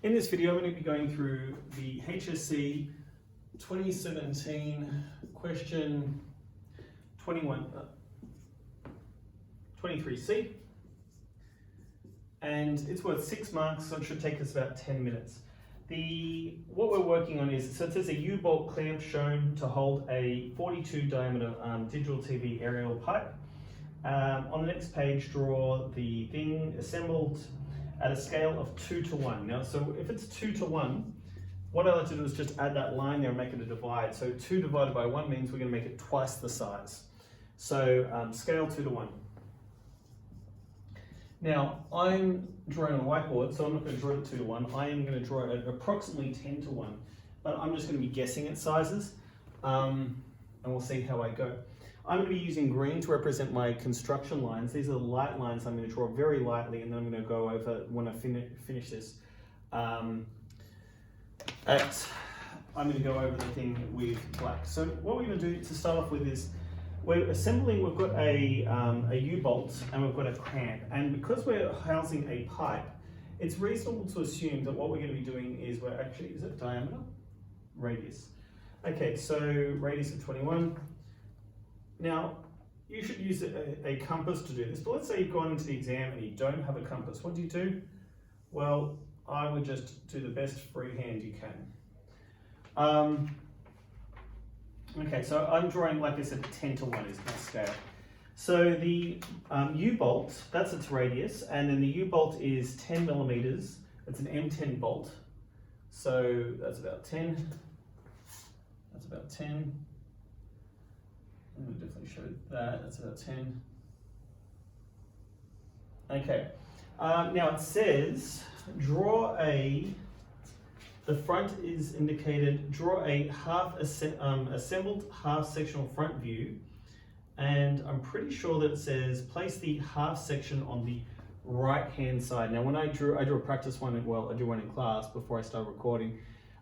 In this video, I'm going to be going through the HSC 2017 question 23c, and it's worth 6 marks, so it should take us about 10 minutes. What we're working on is, so it says a U-bolt clamp shown to hold a 42 diameter digital TV aerial pipe. On the next page, draw the thing assembled at a scale of 2 to 1. Now, so if it's 2 to 1, what I like to do is just add that line there and make it a divide. So 2 divided by 1 means we're going to make it twice the size. So scale 2 to 1. Now, I'm drawing on a whiteboard, so I'm not going to draw it 2 to 1. I am going to draw it at approximately 10 to 1. But I'm just going to be guessing at sizes, and we'll see how I go. I'm going to be using green to represent my construction lines. These are the light lines I'm going to draw very lightly, and then I'm going to go over when I finish this. I'm going to go over the thing with black. So what we're going to do to start off with is we're assembling. We've got a U-bolt and we've got a clamp, and because we're housing a pipe, it's reasonable to assume that what we're going to be doing is we're actually, is it diameter? Radius. Okay, so radius of 21. Now, you should use a compass to do this, but let's say you've gone into the exam and you don't have a compass. What do? Well, I would just do the best freehand you can. Okay, so I'm drawing, like I said, 10 to 1 is my scale. So the U-bolt, that's its radius, and then the U-bolt is 10 millimeters. It's an M10 bolt. So that's about 10. That's about 10. I'm going to definitely show that. That's about 10. Okay. Now it says the front is indicated, draw a assembled half sectional front view, and I'm pretty sure that it says place the half section on the right hand side. Now when I drew a practice one, well, I drew one in class before I started recording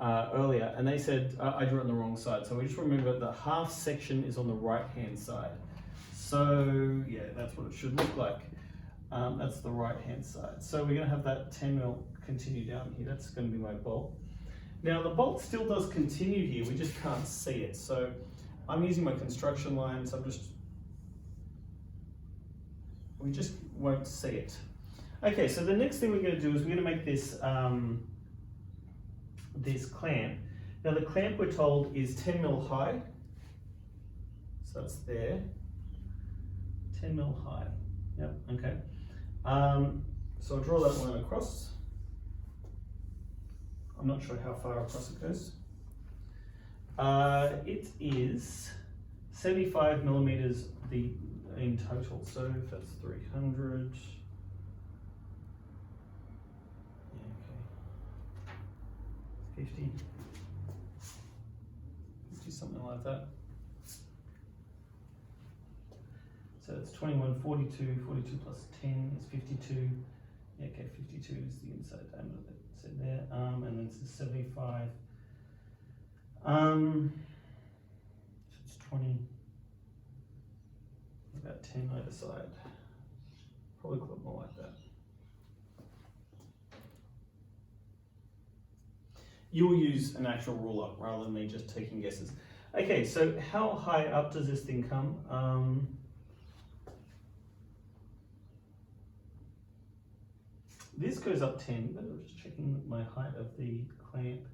earlier, and they said I drew it on the wrong side. So we just remember the half section is on the right hand side. So yeah, that's what it should look like. That's the right hand side. So we're going to have that 10 mil continue down here. That's going to be my bolt. Now the bolt still does continue here, we just can't see it. So I'm using my construction lines. We just won't see it. Okay, so the next thing we're going to do is we're going to make this this clamp. Now the clamp, we're told, is 10 mil high. So that's there. 10 mil high. Yep, okay. So I'll draw that line across. I'm not sure how far across it goes. It is 75 millimeters in total. So that's 300. Yeah, okay. 50, something like that. So it's 21, 42 plus 10 is 52. Yeah, okay, 52 is the inside diameter that's in there. And then it's 75. So it's 20, about 10 either side. Probably a little more like that. You'll use an actual ruler rather than me just taking guesses. Okay, so how high up does this thing come? This goes up 10, but I'm just checking my height of the clamp.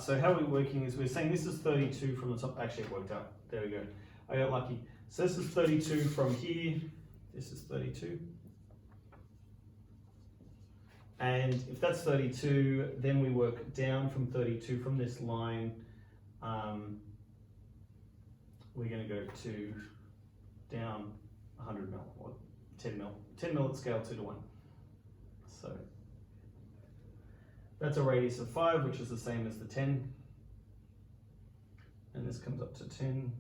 So how we're working is we're saying this is 32 from the top. Actually, it worked out. There we go. I got lucky. So this is 32 from here. This is 32. And if that's 32, then we work down from 32 from this line. We're going to go to down 100 mil or 10 mil. 10 mil at scale 2 to 1. So that's a radius of 5, which is the same as the 10. And this comes up to 10.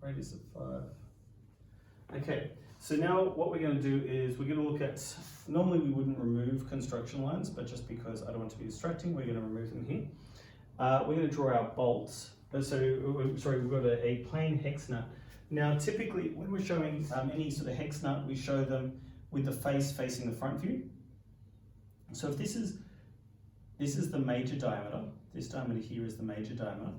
Radius of 5. Okay, so now what we're going to do is we're going to look at, normally we wouldn't remove construction lines, but just because I don't want to be distracting, we're going to remove them here. We're going to draw our bolts. So, sorry, we've got a plain hex nut. Now, typically, when we're showing any sort of hex nut, we show them with the face facing the front view. So if this is the major diameter, this diameter here is the major diameter,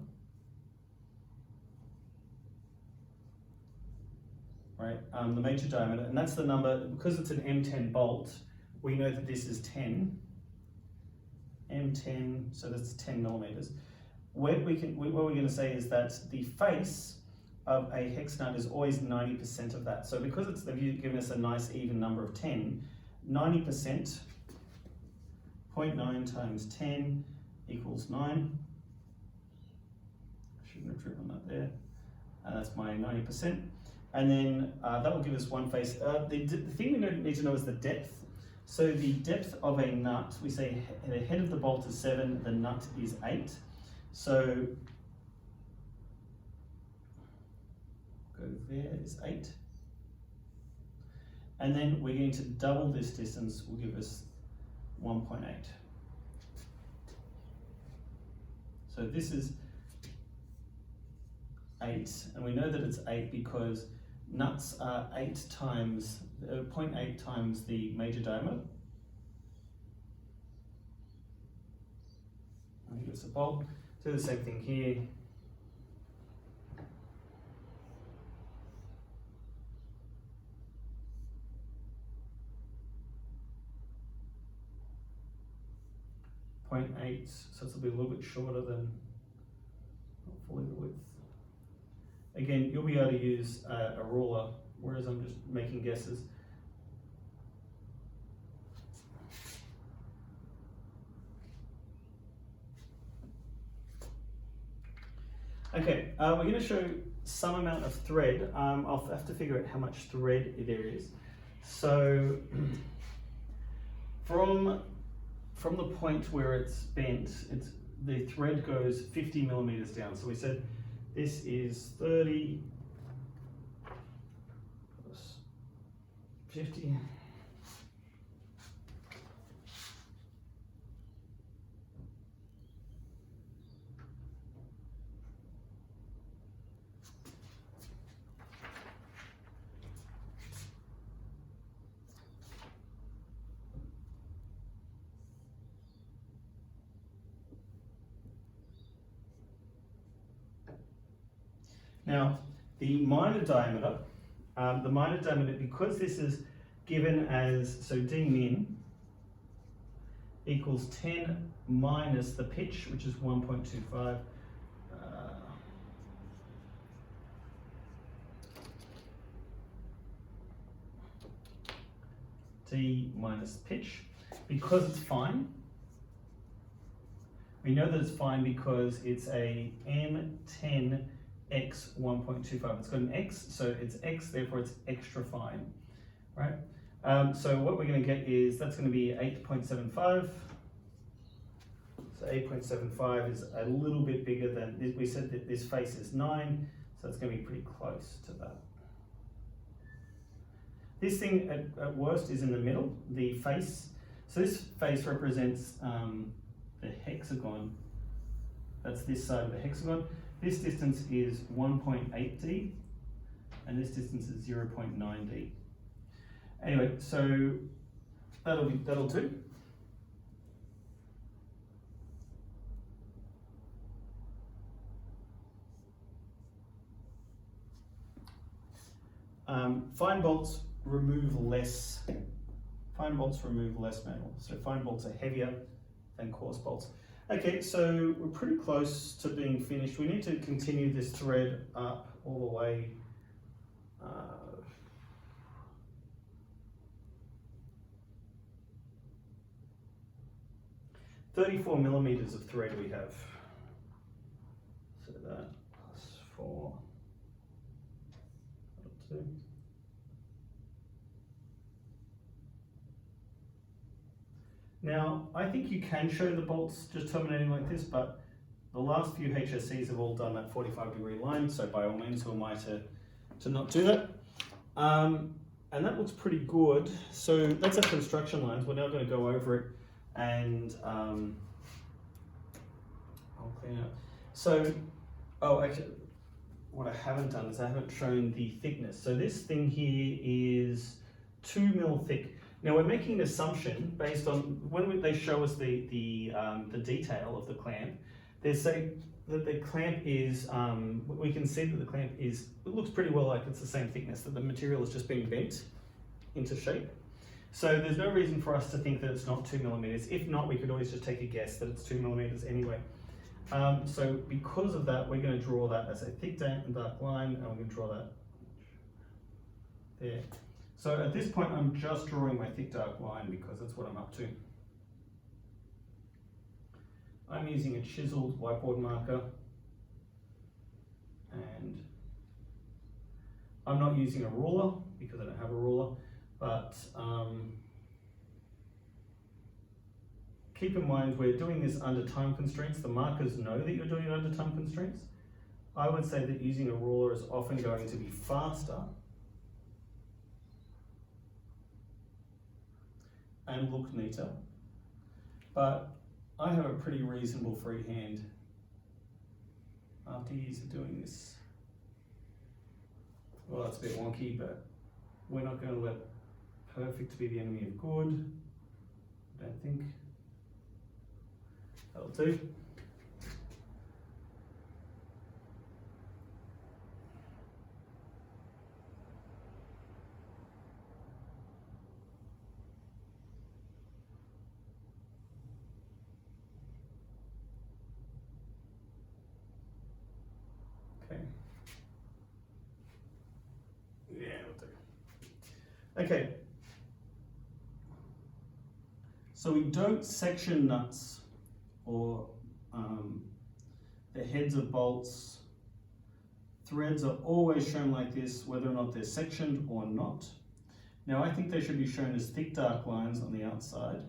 right? The major diameter, and that's the number, because it's an M10 bolt, we know that this is 10, M10, so that's 10 millimeters. What we're going to say is that the face of a hex nut is always 90% of that. So because they've given us a nice even number of 10, 90%, 0.9 times 10 equals 9. I shouldn't have driven that there. And that's my 90%. And then that will give us one face. The thing we need to know is the depth. So the depth of a nut, we say the head of the bolt is 7, the nut is 8. So go there is 8. And then we're going to double this distance, will give us 1.8. So this is 8, and we know that it's 8 because nuts are 0.8 times the major diameter. And give us a bolt. Do the same thing here. .8, so this will be a little bit shorter than not fully the width. Again, you'll be able to use a ruler, whereas I'm just making guesses. Okay, we're going to show some amount of thread. I'll have to figure out how much thread there is. So from the point where it's bent, the thread goes 50 millimeters down. So we said this is 30 plus 50. Now, the minor diameter, because this is given as, so d min equals 10 minus the pitch, which is 1.25. D minus pitch, because it's fine. We know that it's fine because it's a M10 X 1.25. It's got an X, so it's X, therefore it's extra fine, right? So what we're going to get is, that's going to be 8.75. So 8.75 is a little bit bigger than, we said that this face is 9, so it's going to be pretty close to that. This thing at worst is in the middle, the face. So this face represents the hexagon. That's this side of the hexagon. This distance is 1.8D, and this distance is 0.9D. Anyway, so that'll do. Fine bolts remove less. Fine bolts remove less metal. So fine bolts are heavier than coarse bolts. Okay, so we're pretty close to being finished. We need to continue this thread up all the way. 34 millimeters of thread we have. So that plus 4, 2. Now, I think you can show the bolts just terminating like this, but the last few HSCs have all done that 45-degree line, so by all means, who am I to not do that? And that looks pretty good. So that's our construction lines. We're now going to go over it and I'll clean up. So, oh, actually, what I haven't done is I haven't shown the thickness. So this thing here is 2 mil thick. Now we're making an assumption based on when they show us the detail of the clamp. They say that the clamp is, we can see that the clamp is, it looks pretty well like it's the same thickness, that the material has just been bent into shape. So there's no reason for us to think that it's not 2 millimeters. If not, we could always just take a guess that it's 2 millimeters anyway. So because of that, we're going to draw that as a thick and dark line, and we're going to draw that there. So at this point, I'm just drawing my thick dark line because that's what I'm up to. I'm using a chiseled whiteboard marker, and I'm not using a ruler because I don't have a ruler, but keep in mind we're doing this under time constraints. The markers know that you're doing it under time constraints. I would say that using a ruler is often going to be faster and look neater, but I have a pretty reasonable free hand after years of doing this. Well, that's a bit wonky, but we're not going to let perfect be the enemy of good, I don't think. That'll do. Okay. Yeah, it'll do. Okay. So we don't section nuts or the heads of bolts. Threads are always shown like this, whether or not they're sectioned or not. Now I think they should be shown as thick dark lines on the outside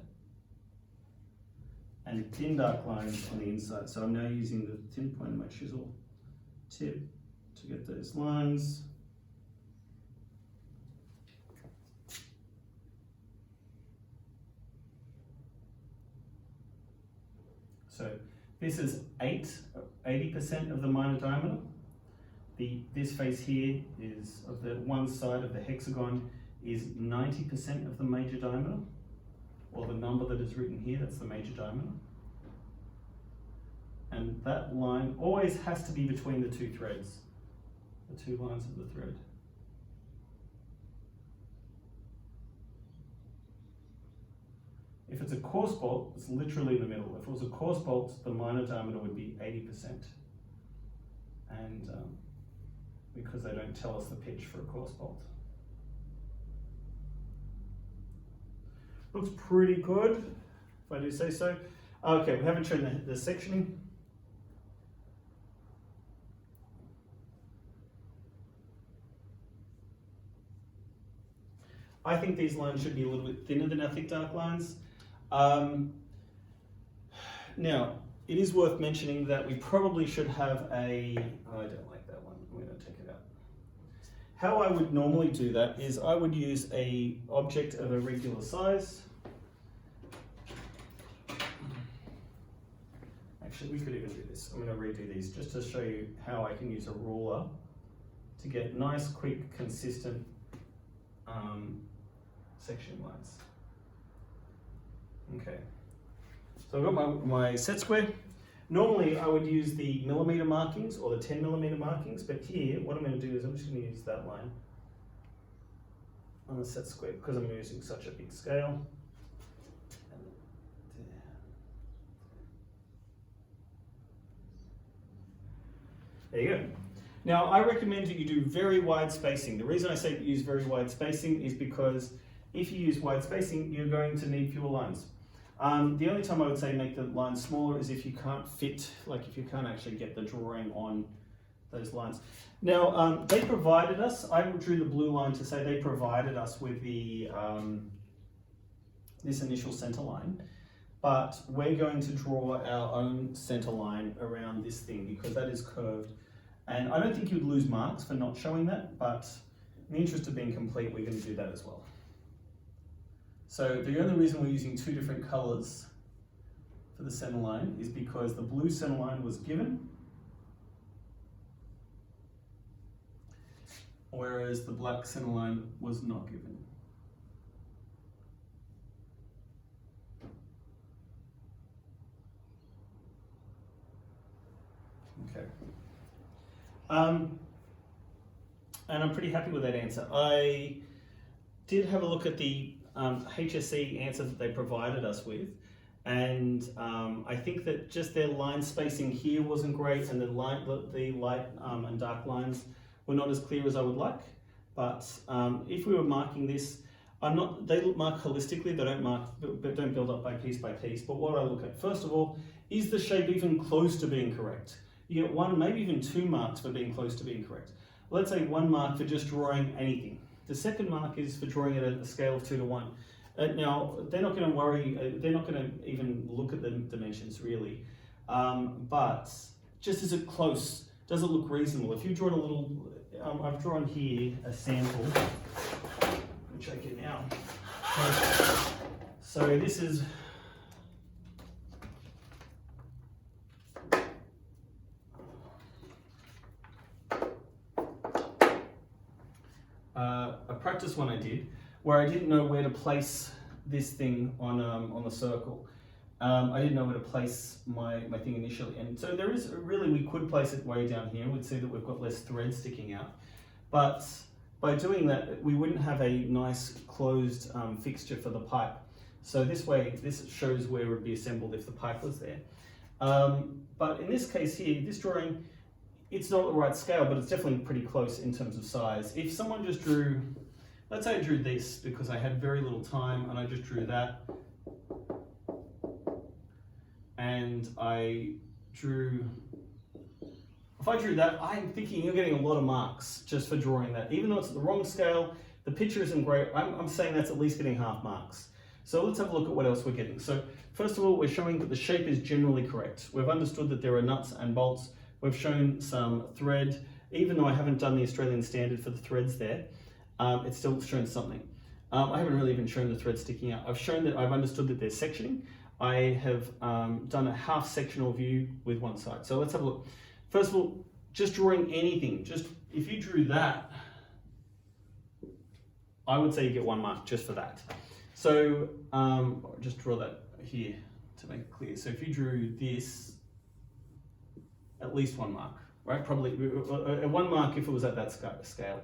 and thin dark lines on the inside. So I'm now using the thin point of my chisel tip to get those lines. So this is 80% of the minor diameter. This face here is, of the one side of the hexagon, is 90% of the major diameter, or the number that is written here, that's the major diameter. And that line always has to be between the two threads, the two lines of the thread. If it's a coarse bolt, it's literally in the middle. If it was a coarse bolt, the minor diameter would be 80%. And because they don't tell us the pitch for a coarse bolt. Looks pretty good, if I do say so. Okay, we haven't shown the sectioning. I think these lines should be a little bit thinner than our thick dark lines. Now, it is worth mentioning that we probably should have a, oh, I don't like that one, I'm going to take it out. How I would normally do that is I would use a object of a regular size. Actually, we could even do this. I'm going to redo these just to show you how I can use a ruler to get nice, quick, consistent section lines. Okay, so I've got my set square. Normally I would use the millimeter markings or the 10 millimeter markings, but here what I'm going to do is I'm just going to use that line on the set square because I'm using such a big scale. There you go. Now I recommend that you do very wide spacing. The reason I say use very wide spacing is because if you use wide spacing, you're going to need fewer lines. The only time I would say make the lines smaller is if you can't fit, like if you can't actually get the drawing on those lines. Now, they provided us, I drew the blue line to say they provided us with the this initial center line, but we're going to draw our own center line around this thing because that is curved. And I don't think you'd lose marks for not showing that, but in the interest of being complete, we're going to do that as well. So the only reason we're using two different colors for the center line is because the blue center line was given whereas the black center line was not given. Okay. And I'm pretty happy with that answer. I did have a look at the HSC answer that they provided us with, and I think that just their line spacing here wasn't great, and the light and dark lines were not as clear as I would like. But if we were marking this, they mark holistically, they don't build up by piece. But what I look at, first of all, is the shape even close to being correct? You get 1, maybe even 2 marks for being close to being correct. Let's say 1 mark for just drawing anything. The second mark is for drawing it at a scale of 2 to 1. Now, they're not going to worry, they're not going to even look at the dimensions really. But just is it close? Does it look reasonable? If you draw a little, I've drawn here a sample, which I can now. So this is a practice one I did, where I didn't know where to place this thing on the circle. I didn't know where to place my thing initially, and so there is really, we could place it way down here. We'd see that we've got less thread sticking out, but by doing that, we wouldn't have a nice closed fixture for the pipe. So this way, this shows where it would be assembled if the pipe was there. But in this case here, this drawing, it's not the right scale, but it's definitely pretty close in terms of size. If someone just drew, let's say I drew this because I had very little time, and I just drew that, and I drew, if I drew that, I'm thinking you're getting a lot of marks just for drawing that. Even though it's the wrong scale, the picture isn't great, I'm saying that's at least getting half marks. So let's have a look at what else we're getting. So first of all, we're showing that the shape is generally correct. We've understood that there are nuts and bolts. We've shown some thread. Even though I haven't done the Australian standard for the threads there, it's still shown something. I haven't really even shown the thread sticking out. I've shown that I've understood that there's sectioning. I have done a half sectional view with one side. So let's have a look. First of all, just drawing anything, just if you drew that, I would say you get 1 mark just for that. So just draw that here to make it clear. So if you drew this, at least 1 mark, right? Probably 1 mark if it was at that scale.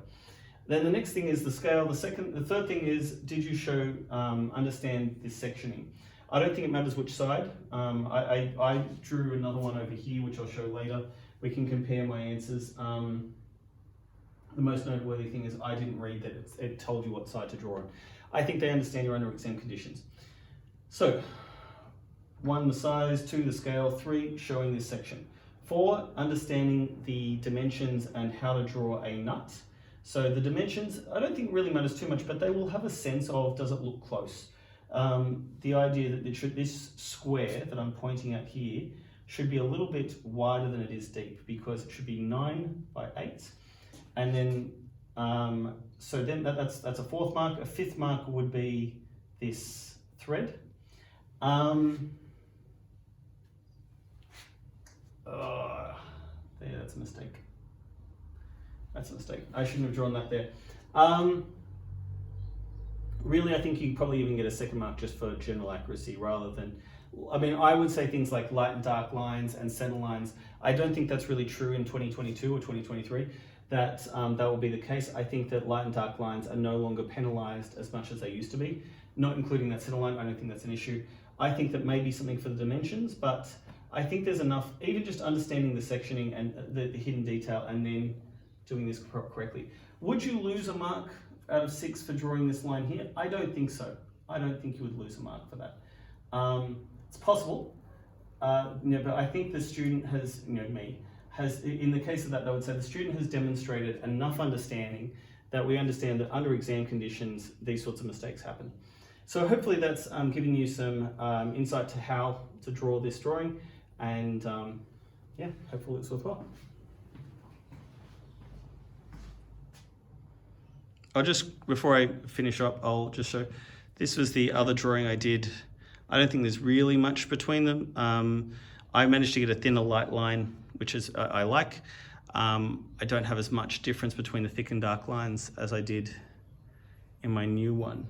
Then the next thing is the scale. The third thing is, did you show, understand this sectioning? I don't think it matters which side. I drew another one over here, which I'll show later. We can compare my answers. The most noteworthy thing is I didn't read that it told you what side to draw on. I think they understand your under exam conditions. So 1, the size, 2, the scale, 3, showing this section. 4, understanding the dimensions and how to draw a nut. So the dimensions, I don't think really matters too much, but they will have a sense of, does it look close? The idea that this square that I'm pointing at here should be a little bit wider than it is deep, because it should be 9 by 8. And then, so then that's a 4th mark. A 5th mark would be this thread. There, that's a mistake. That's a mistake. I shouldn't have drawn that there. Really, I think you probably even get a 2nd mark just for general accuracy rather than, I mean, I would say things like light and dark lines and center lines. I don't think that's really true in 2022 or 2023, that will be the case. I think that light and dark lines are no longer penalized as much as they used to be, not including that center line. I don't think that's an issue. I think that may be something for the dimensions, but I think there's enough, even just understanding the sectioning and the hidden detail and then doing this correctly. Would you lose a mark out of 6 for drawing this line here? I don't think so. I don't think you would lose a mark for that. It's possible, but I think the student has, in the case of that, they would say the student has demonstrated enough understanding that we understand that under exam conditions, these sorts of mistakes happen. So hopefully that's giving you some insight to how to draw this drawing, and yeah, hopefully it's worthwhile. Before I finish up, I'll just show, this was the other drawing I did. I don't think there's really much between them. I managed to get a thinner light line, which is I like. I don't have as much difference between the thick and dark lines as I did in my new one.